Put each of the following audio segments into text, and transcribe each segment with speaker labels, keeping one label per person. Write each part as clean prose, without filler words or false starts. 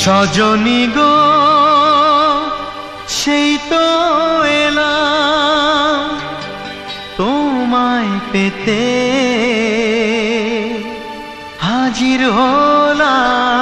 Speaker 1: সজনী গো সেই তো এলাম তোমায় পেতে হাজির হলাম।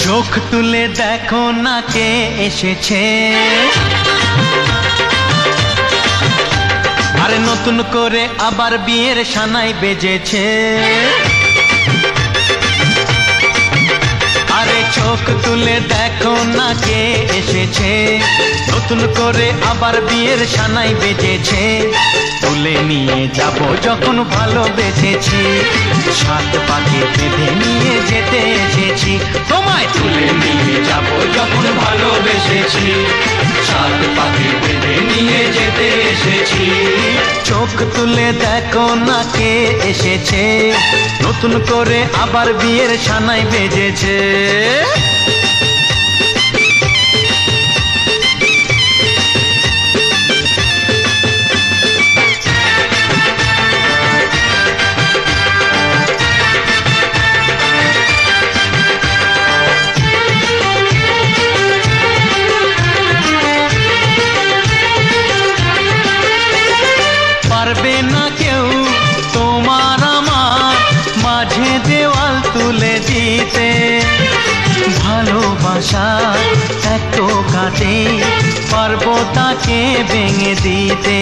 Speaker 1: চোখ তুলে দেখো না কে এসেছে, আরে নতুন করে আবার বিয়ের সানাই বেজেছে। আরে চোখ তুলে দেখো না কে এসেছে, নতুন করে আবার বিয়ের সানাই বেজেছে। তুলে নিয়ে যাব যখন ভালোবেসেছি, সাত পাকে বেঁধে নিয়ে যেতে এসেছি। তোমায় তুলে নিয়ে যাব যখন ভালোবেসেছি, সাত পাকে বেঁধে নিয়ে যেতে এসেছি। চোখ তুলে দেখো না কে এসেছে, নতুন করে আবার বিয়ের সানাই বেজেছে। পারবে না কেউ তোমার আমার মাঝে দেওয়াল তুলে দিতে, ভালোবাসা এত কাটে পারবো তাকে ভেঙে দিতে।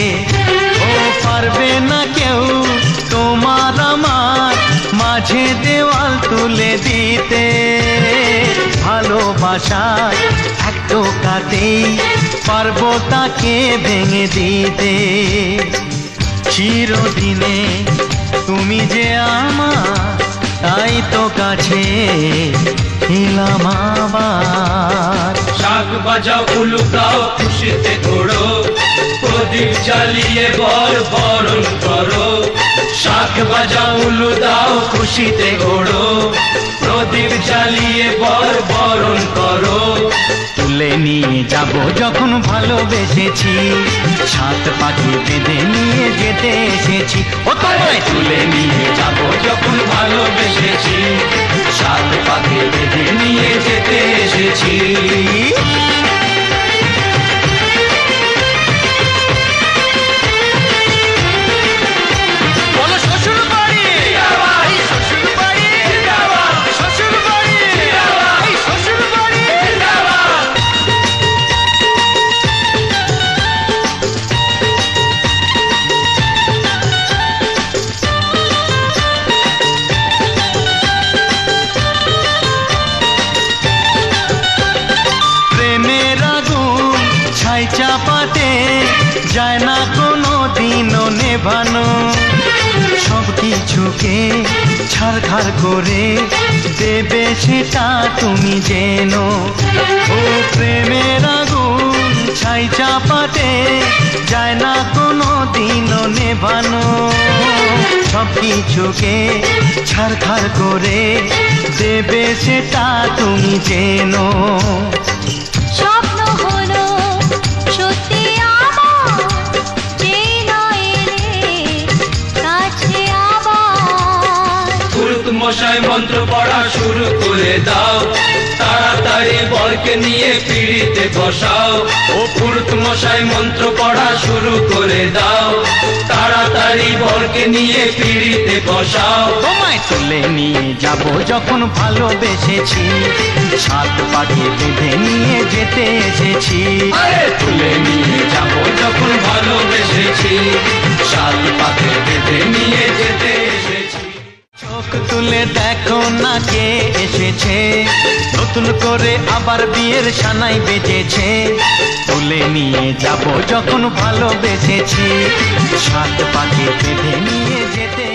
Speaker 1: ও পারবে না কেউ তোমার আমার মাঝে দেওয়াল তুলে দিতে, ভালোবাসা এত কাটে পারবো তাকে ভেঙে দিতে। চিরদিনে তুমি যে আমার, তাই তো কাছে এলাম আবার।
Speaker 2: শাক বাজাও উলু দাও খুশিতে ঘোড়ো, প্রদীপ জ্বালিয়ে বরণ করো। শাক বাজাও উলু দাও খুশিতে ঘোড়ো, প্রদীপ জ্বালিয়ে বরণ করো।
Speaker 1: তুলে নিয়ে যাব যখন ভালোবেসেছি, সাত পাখি বেঁধে নিয়ে যেতে এসেছি। ও তোমায়
Speaker 2: তুলে নিয়ে যাব যখন ভালোবেসেছি, সাত পাখি বেঁধে নিয়ে যেতে এসেছি।
Speaker 1: চাপাতে যায় না কোনো দিনও নেভানো, সব কিছুকে ছাড়খাড় করে দেবে সেটা তুমি জেনো। ও প্রেমের আগুন ছাই চাপাতে যায় না কোনো দিনও নেভানো, সব কিছুকে ছাড়খাড় করে দেবে সেটা তুমি জেনো।
Speaker 3: স্বপ্ন হলো সত্যি আমার, যেই নয় এলে কাছে আবার।
Speaker 2: পুরুত মশাই মন্ত্র পড়া শুরু করে দাও, তাড়াতাড়ি বরকে নিয়ে পিড়িতে বসাও। ও পুরুত মশাই মন্ত্র পড়া শুরু করে দাও, তাড়াতাড়ি বরকে নিয়ে পিড়িতে বসাও।
Speaker 1: তোমায় তুলে নিয়ে যাব যখন ভালোবেসেছি, সাত পাখি বেঁধে নিয়ে যেতে এসেছি।
Speaker 2: তুলে নিয়ে যাব যখন ভালোবেসেছি, সাত পাখি বেঁধে নিয়ে যেতে এসেছি।
Speaker 1: চোখ তুলে দেখো না কে এসেছে, নতুন করে আবার বিয়ের সানাই বেজেছে। তুলে নিয়ে যাব যখন ভালোবেসেছি, সাত পাখি বেঁধে নিয়ে যেতে